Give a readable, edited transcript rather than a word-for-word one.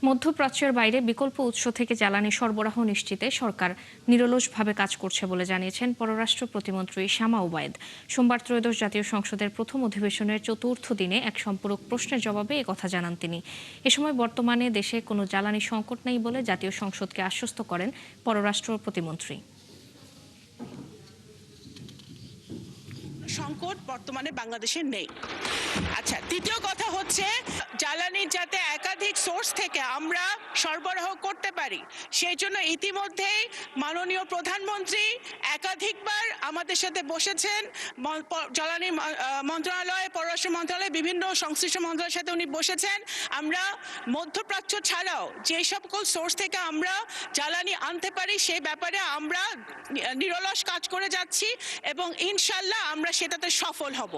মধ্যপ্রাচ্যের বাইরে বিকল্প উৎস থেকে জ্বালানি সরবরাহ নিশ্চিতে সরকার নিরলসভাবে কাজ করছে বলে জানিয়েছেন পররাষ্ট্র প্রতিমন্ত্রী শামা ওবায়েদ। সোমবার ত্রয়োদশ জাতীয় সংসদের প্রথম অধিবেশনের চতুর্থ দিনে এক সম্পূরক প্রশ্নের জবাবে একথা জানান তিনি। এ সময় বর্তমানে দেশে কোনো জ্বালানি সংকট নেই বলে জাতীয় সংসদকে আশ্বস্ত করেন পররাষ্ট্র প্রতিমন্ত্রী। সংকট বর্তমানে বাংলাদেশে নেই। আচ্ছা, দ্বিতীয় কথা হচ্ছে জ্বালানির যাতে একাধিক সোর্স থেকে আমরা সরবরাহ করতে পারি, সেই জন্য ইতিমধ্যেই মাননীয় প্রধানমন্ত্রী একাধিকবার আমাদের সাথে বসেছেন। জ্বালানি মন্ত্রণালয়, পররাষ্ট্র মন্ত্রণালয়, বিভিন্ন সংশ্লিষ্ট মন্ত্রণালয়ের সাথে উনি বসেছেন। আমরা মধ্যপ্রাচ্য ছাড়াও যে সকল সোর্স থেকে আমরা জ্বালানি আনতে পারি সেই ব্যাপারে আমরা নিরলস কাজ করে যাচ্ছি এবং ইনশাল্লাহ আমরা সেটাতে সফল হব।